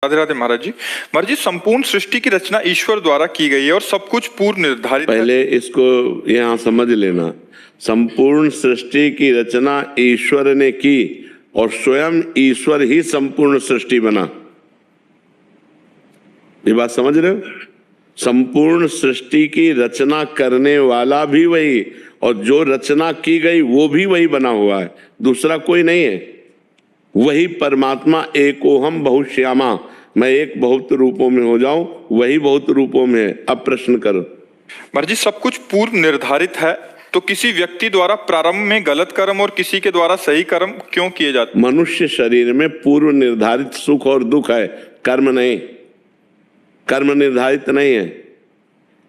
राधे राधे महाराज जी। महाराज जी, संपूर्ण सृष्टि की रचना ईश्वर द्वारा की गई है और सब कुछ पूर्व निर्धारित पहले इसको यहाँ समझ लेना। संपूर्ण सृष्टि की रचना ईश्वर ने की और स्वयं ईश्वर ही संपूर्ण सृष्टि बना। ये बात समझ रहे हो? संपूर्ण सृष्टि की रचना करने वाला भी वही और जो रचना की गई वो भी वही बना हुआ है, दूसरा कोई नहीं है। वही परमात्मा एकोहम बहुश्यामा, मैं एक बहुत रूपों में हो जाऊं, वही बहुत रूपों में है। अब प्रश्न करो। महाराज जी, सब कुछ पूर्व निर्धारित है तो किसी व्यक्ति द्वारा प्रारंभ में गलत कर्म और किसी के द्वारा सही कर्म क्यों किए जाते? मनुष्य शरीर में पूर्व निर्धारित सुख और दुख है, कर्म नहीं। कर्म निर्धारित नहीं है।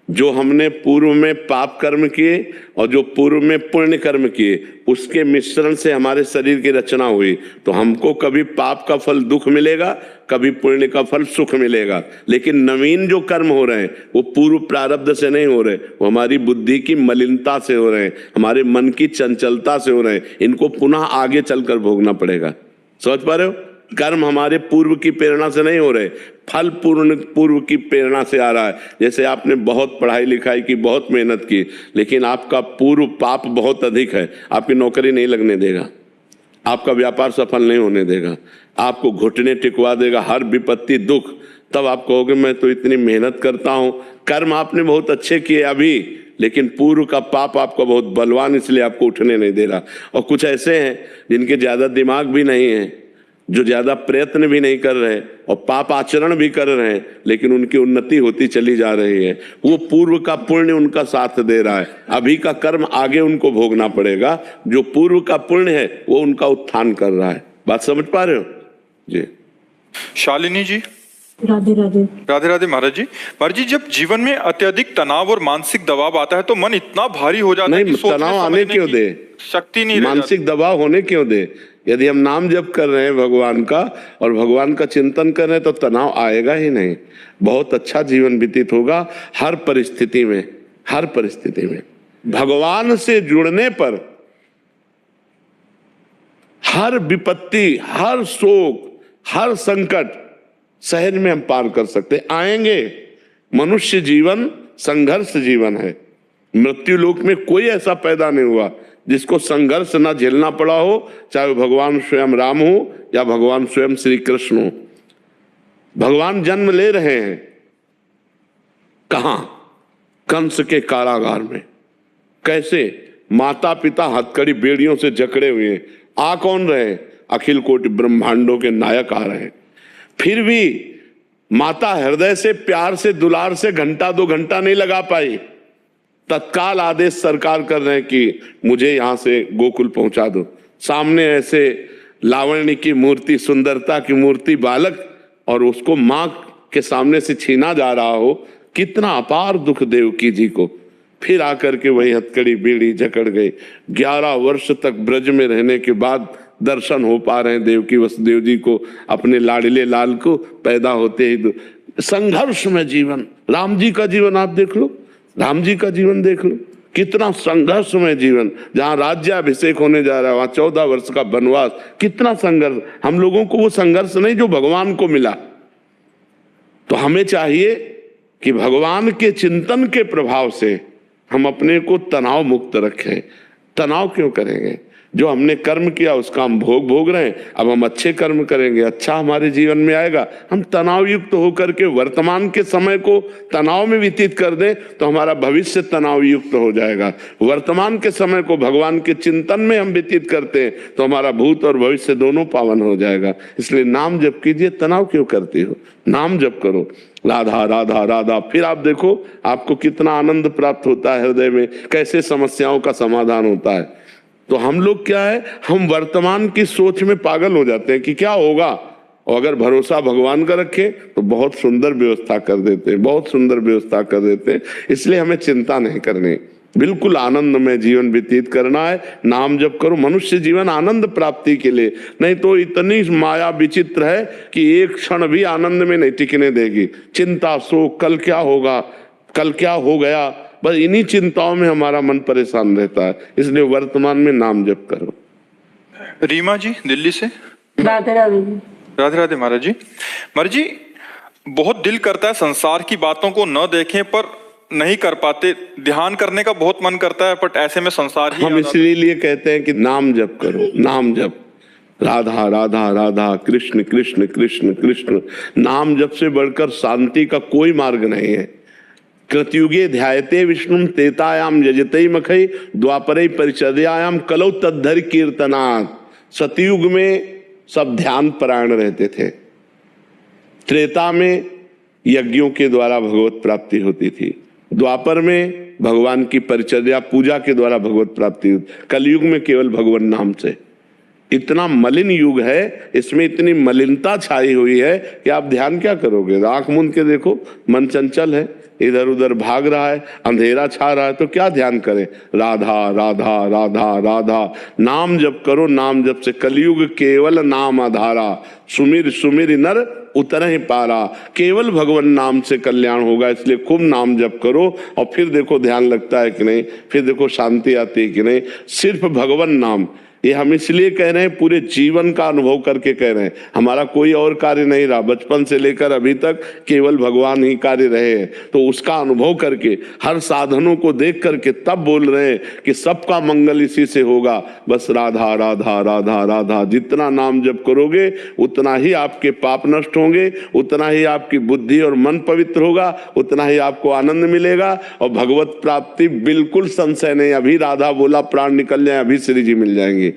जो हमने पूर्व में पाप कर्म किए और जो पूर्व में पुण्य कर्म किए, उसके मिश्रण से हमारे शरीर की रचना हुई। तो हमको कभी पाप का फल दुख मिलेगा, कभी पुण्य का फल सुख मिलेगा। लेकिन नवीन जो कर्म हो रहे हैं वो पूर्व प्रारब्ध से नहीं हो रहे, वो हमारी बुद्धि की मलिनता से हो रहे हैं, हमारे मन की चंचलता से हो रहे हैं। इनको पुनः आगे चलकर भोगना पड़ेगा। समझ पा रहे हो? कर्म हमारे पूर्व की प्रेरणा से नहीं हो रहे, फल पूर्व की प्रेरणा से आ रहा है। जैसे आपने बहुत पढ़ाई लिखाई की, बहुत मेहनत की, लेकिन आपका पूर्व पाप बहुत अधिक है, आपकी नौकरी नहीं लगने देगा, आपका व्यापार सफल नहीं होने देगा, आपको घुटने टिकवा देगा, हर विपत्ति दुख। तब आप कहोगे मैं तो इतनी मेहनत करता हूं। कर्म आपने बहुत अच्छे किए अभी, लेकिन पूर्व का पाप आपका बहुत बलवान, इसलिए आपको उठने नहीं दे रहा। और कुछ ऐसे हैं जिनके ज्यादा दिमाग भी नहीं है, जो ज्यादा प्रयत्न भी नहीं कर रहे और पाप आचरण भी कर रहे हैं, लेकिन उनकी उन्नति होती चली जा रही है। वो पूर्व का पुण्य उनका साथ दे रहा है। अभी का कर्म आगे उनको भोगना पड़ेगा। जो पूर्व का पुण्य है वो उनका उत्थान कर रहा है। बात समझ पा रहे हो जी? शालिनी जी। राधे राधे। राधे राधे महाराज जी। महाराज जी, जब जीवन में अत्यधिक तनाव और मानसिक दबाव आता है तो मन इतना भारी हो जाता है कि तनाव आने क्यों दे, शक्ति नहीं, मानसिक दबाव होने क्यों दे? यदि हम नाम जप कर रहे हैं भगवान का और भगवान का चिंतन कर रहे हैं तो तनाव आएगा ही नहीं। बहुत अच्छा जीवन व्यतीत होगा हर परिस्थिति में। हर परिस्थिति में भगवान से जुड़ने पर हर विपत्ति, हर शोक, हर संकट सहज में हम पार कर सकते आएंगे। मनुष्य जीवन संघर्ष जीवन है। मृत्यु लोक में कोई ऐसा पैदा नहीं हुआ जिसको संघर्ष ना झेलना पड़ा हो, चाहे वो भगवान स्वयं राम हो या भगवान स्वयं श्री कृष्ण हो। भगवान जन्म ले रहे हैं कहां? कंस के कारागार में। कैसे? माता पिता हथकड़ी बेड़ियों से जकड़े हुए हैं। आ कौन रहे? अखिल कोटि ब्रह्मांडों के नायक आ रहे हैं। फिर भी माता हृदय से, प्यार से, दुलार से घंटा दो घंटा नहीं लगा पाई। तत्काल आदेश सरकार कर रहे हैं कि मुझे यहां से गोकुल पहुंचा दो। सामने ऐसे लावण्य की मूर्ति, सुंदरता की मूर्ति बालक, और उसको मां के सामने से छीना जा रहा हो। कितना अपार दुख देवकी जी को। फिर आकर के वही हथकड़ी बीड़ी जकड़ गई। 11 वर्ष तक ब्रज में रहने के बाद दर्शन हो पा रहे हैं देवकी वसुदेव जी को, अपने लाडले लाल को पैदा होते ही। संघर्ष में जीवन। राम जी का जीवन आप देख लो, राम जी का जीवन देख लो, कितना संघर्ष में जीवन। जहां राज्याभिषेक होने जा रहा है वहां 14 वर्ष का वनवास। कितना संघर्ष। हम लोगों को वो संघर्ष नहीं जो भगवान को मिला। तो हमें चाहिए कि भगवान के चिंतन के प्रभाव से हम अपने को तनाव मुक्त रखें। तनाव क्यों करेंगे? जो हमने कर्म किया उसका हम भोग रहे हैं। अब हम अच्छे कर्म करेंगे, अच्छा हमारे जीवन में आएगा। हम तनाव युक्त होकर के वर्तमान के समय को तनाव में व्यतीत कर दें तो हमारा भविष्य तनाव युक्त हो जाएगा। वर्तमान के समय को भगवान के चिंतन में हम व्यतीत करते हैं तो हमारा भूत और भविष्य दोनों पावन हो जाएगा। इसलिए नाम जप कीजिए। तनाव क्यों करती हो? नाम जप करो, राधा राधा राधा। फिर आप देखो आपको कितना आनंद प्राप्त होता है हृदय में, कैसे समस्याओं का समाधान होता है। तो हम लोग क्या है, हम वर्तमान की सोच में पागल हो जाते हैं कि क्या होगा, और अगर भरोसा भगवान का रखें तो बहुत सुंदर व्यवस्था कर देते हैं, बहुत सुंदर व्यवस्था कर देते हैं। इसलिए हमें चिंता नहीं करनी, बिल्कुल आनंद में जीवन व्यतीत करना है। नाम जप करो। मनुष्य जीवन आनंद प्राप्ति के लिए, नहीं तो इतनी माया विचित्र है कि एक क्षण भी आनंद में नहीं टिकने देगी। चिंता, शोक, कल क्या होगा, कल क्या हो गया, बस इन्हीं चिंताओं में हमारा मन परेशान रहता है। इसलिए वर्तमान में नाम जप करो। रीमा जी दिल्ली से। राधे राधे। राधे राधे महाराज जी। महाराज जी, बहुत दिल करता है संसार की बातों को न देखें पर नहीं कर पाते, ध्यान करने का बहुत मन करता है बट ऐसे में संसार ही हम इसलिए कहते हैं कि नाम जप करो, नाम जप, राधा राधा राधा, कृष्ण कृष्ण कृष्ण कृष्ण। नाम जप से बढ़कर शांति का कोई मार्ग नहीं है। कृतयुगे ध्यायते विष्णु तेतायाम यजते मखई द्वापरे परिचर्यायाम कलौ तद्धरि कीर्तनात्। सतयुग में सब ध्यान परायण रहते थे, त्रेता में यज्ञों के द्वारा भगवत प्राप्ति होती थी, द्वापर में भगवान की परिचर्या पूजा के द्वारा भगवत प्राप्ति होती, कलयुग में केवल भगवान नाम से। इतना मलिन युग है, इसमें इतनी मलिनता छाई हुई है कि आप ध्यान क्या करोगे? आंख मूंद के देखो, मन चंचल है, इधर उधर भाग रहा है, अंधेरा छा रहा है, तो क्या ध्यान करें? राधा राधा राधा राधा, नाम जप करो, नाम जप से कलयुग केवल नाम आधारा, सुमिर सुमिर नर उतर ही पारा। केवल भगवान नाम से कल्याण होगा, इसलिए खूब नाम जप करो और फिर देखो ध्यान लगता है कि नहीं, फिर देखो शांति आती है कि नहीं। सिर्फ भगवान नाम, ये हम इसलिए कह रहे हैं, पूरे जीवन का अनुभव करके कह रहे हैं, हमारा कोई और कार्य नहीं रहा, बचपन से लेकर अभी तक केवल भगवान ही कार्य रहे हैं, तो उसका अनुभव करके हर साधनों को देख करके तब बोल रहे हैं कि सबका मंगल इसी से होगा। बस राधा राधा राधा राधा, जितना नाम जप करोगे उतना ही आपके पाप नष्ट होंगे, उतना ही आपकी बुद्धि और मन पवित्र होगा, उतना ही आपको आनंद मिलेगा और भगवत प्राप्ति बिल्कुल संशय नहीं। अभी राधा बोला प्राण निकल जाए, अभी श्री जी मिल जाएंगे।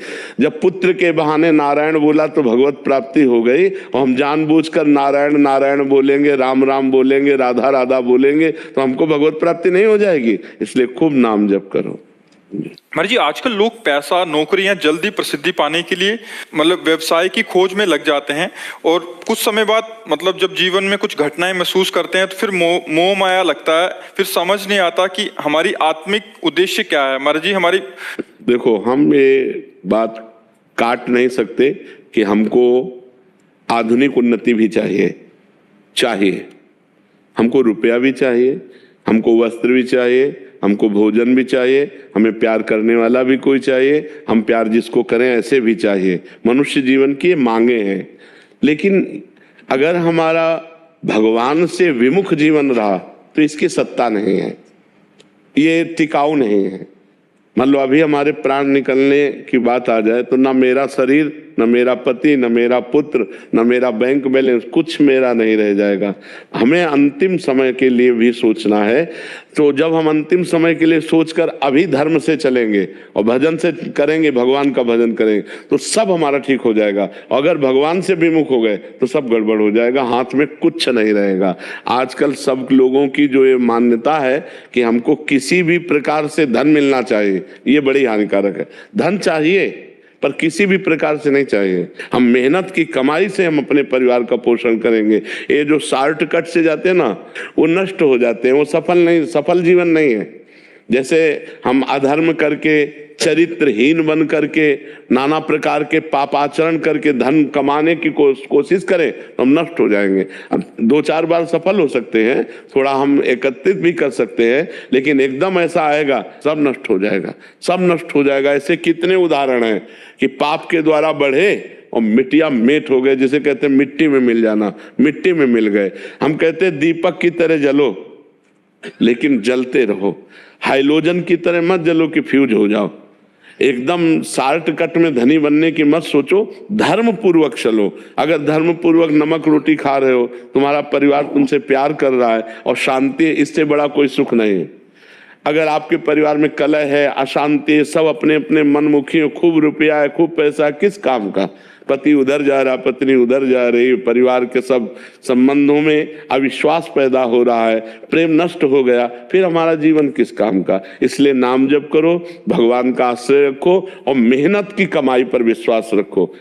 जब पुत्र के बहाने नारायण बोला तो भगवत प्राप्ति हो गई, और हम जानबूझकर नारायण नारायण बोलेंगे, राम राम बोलेंगे, राधा राधा बोलेंगे तो हमको भगवत प्राप्ति नहीं हो जाएगी। इसलिए खूब नाम जप करो। महाराज जी, आजकल लोग पैसा, नौकरियां, जल्दी प्रसिद्धि पाने के लिए मतलब व्यवसाय की खोज में लग जाते हैं, और कुछ समय बाद मतलब जब जीवन में कुछ घटनाएं महसूस करते हैं तो फिर मोह माया लगता है, फिर समझ नहीं आता कि हमारी आत्मिक उद्देश्य क्या है। महाराज जी, हमारी देखो, हम ये बात काट नहीं सकते कि हमको आधुनिक उन्नति भी चाहिए, हमको रुपया भी चाहिए, हमको वस्त्र भी चाहिए, हमको भोजन भी चाहिए, हमें प्यार करने वाला भी कोई चाहिए, हम प्यार जिसको करें ऐसे भी चाहिए। मनुष्य जीवन की मांगे हैं, लेकिन अगर हमारा भगवान से विमुख जीवन रहा तो इसकी सत्ता नहीं है, ये टिकाऊ नहीं है। मान लो अभी हमारे प्राण निकलने की बात आ जाए तो ना मेरा शरीर, न मेरा पति, न मेरा पुत्र, न मेरा बैंक बैलेंस, कुछ मेरा नहीं रह जाएगा। हमें अंतिम समय के लिए भी सोचना है। तो जब हम अंतिम समय के लिए सोचकर अभी धर्म से चलेंगे और भजन से करेंगे, भगवान का भजन करेंगे, तो सब हमारा ठीक हो जाएगा। अगर भगवान से विमुख हो गए तो सब गड़बड़ हो जाएगा, हाथ में कुछ नहीं रहेगा। आजकल सब लोगों की जो ये मान्यता है कि हमको किसी भी प्रकार से धन मिलना चाहिए, ये बड़ी हानिकारक है। धन चाहिए पर किसी भी प्रकार से नहीं चाहिए। हम मेहनत की कमाई से हम अपने परिवार का पोषण करेंगे। ये जो शॉर्टकट से जाते हैं ना, वो नष्ट हो जाते हैं, वो सफल जीवन नहीं है। जैसे हम अधर्म करके, चरित्रहीन बन करके, नाना प्रकार के पापाचरण करके धन कमाने की कोशिश करें तो हम नष्ट हो जाएंगे। अब 2-4 बार सफल हो सकते हैं, थोड़ा हम एकत्रित भी कर सकते हैं, लेकिन एकदम ऐसा आएगा सब नष्ट हो जाएगा, सब नष्ट हो जाएगा। ऐसे कितने उदाहरण हैं कि पाप के द्वारा बढ़े और मिट्टिया मेट हो गए, जिसे कहते हैं मिट्टी में मिल जाना, मिट्टी में मिल गए। हम कहते हैं दीपक की तरह जलो, लेकिन जलते रहो। हाइलोजन की तरह मत जलो कि फ्यूज हो जाओ। एकदम शॉर्टकट में धनी बनने की मत सोचो, धर्म पूर्वक चलो। अगर धर्म पूर्वक नमक रोटी खा रहे हो, तुम्हारा परिवार तुमसे प्यार कर रहा है और शांति, इससे बड़ा कोई सुख नहीं है। अगर आपके परिवार में कलह है, अशांति है, सब अपने अपने मनमुखी हो, खूब रुपया है, खूब पैसा है, किस काम का? पति उधर जा रहा, पत्नी उधर जा रही, परिवार के सब संबंधों में अविश्वास पैदा हो रहा है, प्रेम नष्ट हो गया, फिर हमारा जीवन किस काम का? इसलिए नाम जप करो, भगवान का आश्रय रखो और मेहनत की कमाई पर विश्वास रखो।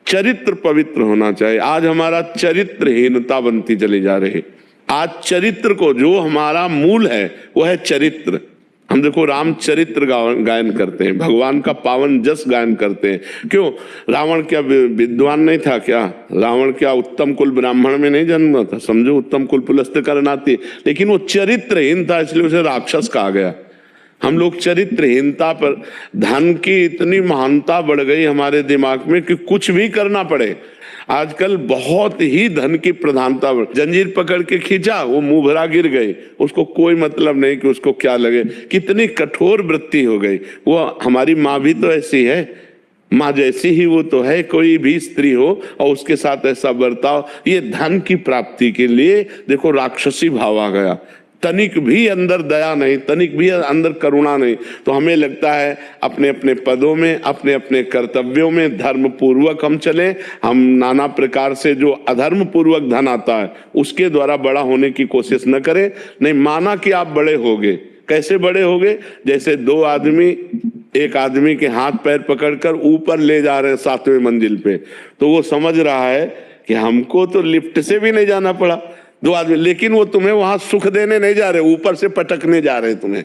चरित्र पवित्र होना चाहिए। आज हमारा चरित्रहीनता बनती चली जा रही। आज चरित्र को, जो हमारा मूल है वो है चरित्र। हम देखो रामचरित्र गायन करते हैं, भगवान का पावन जस गायन करते हैं। क्यों? रावण क्या विद्वान नहीं था क्या? रावण क्या उत्तम कुल ब्राह्मण में नहीं जन्मा था? समझो, उत्तम कुल पुलस्त करनाती, लेकिन वो चरित्रहीन था, इसलिए उसे राक्षस कहा गया। हम लोग चरित्रहीनता पर, धन की इतनी महानता बढ़ गई हमारे दिमाग में कि कुछ भी करना पड़े। आजकल बहुत ही धन की प्रधानता, जंजीर पकड़ के खींचा, वो मुंह भरा गिर गए, उसको कोई मतलब नहीं कि उसको क्या लगे। कितनी कठोर वृत्ति हो गई। वो हमारी माँ भी तो ऐसी है, माँ जैसी ही वो तो है, कोई भी स्त्री हो और उसके साथ ऐसा बर्ताव। ये धन की प्राप्ति के लिए देखो राक्षसी भाव आ गया, तनिक भी अंदर दया नहीं, तनिक भी अंदर करुणा नहीं। तो हमें लगता है अपने अपने पदों में, अपने अपने कर्तव्यों में धर्म पूर्वक हम चलें। हम नाना प्रकार से जो अधर्म पूर्वक धन आता है उसके द्वारा बड़ा होने की कोशिश न करें। नहीं माना कि आप बड़े होगे, कैसे बड़े होगे? जैसे दो आदमी एक आदमी के हाथ पैर पकड़कर ऊपर ले जा रहे हैं 7वें मंजिल पे, तो वो समझ रहा है कि हमको तो लिफ्ट से भी नहीं जाना पड़ा, दो आदमी, लेकिन वो तुम्हें वहां सुख देने नहीं जा रहे, ऊपर से पटकने जा रहे तुम्हें।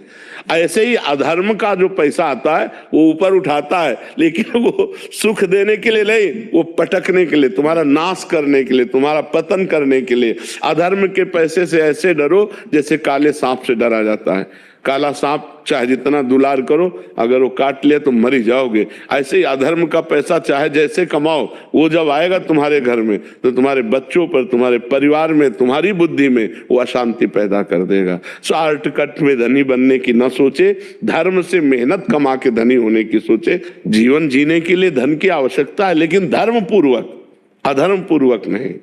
ऐसे ही अधर्म का जो पैसा आता है वो ऊपर उठाता है, लेकिन वो सुख देने के लिए नहीं, वो पटकने के लिए, तुम्हारा नाश करने के लिए, तुम्हारा पतन करने के लिए। अधर्म के पैसे से ऐसे डरो जैसे काले सांप से डरा जाता है। काला सांप चाहे जितना दुलार करो, अगर वो काट ले तो मर ही जाओगे। ऐसे ही अधर्म का पैसा चाहे जैसे कमाओ, वो जब आएगा तुम्हारे घर में तो तुम्हारे बच्चों पर, तुम्हारे परिवार में, तुम्हारी बुद्धि में वो अशांति पैदा कर देगा। शॉर्टकट में धनी बनने की न सोचे, धर्म से मेहनत कमा के धनी होने की सोचे। जीवन जीने के लिए धन की आवश्यकता है, लेकिन धर्म पूर्वक, अधर्म पूर्वक नहीं।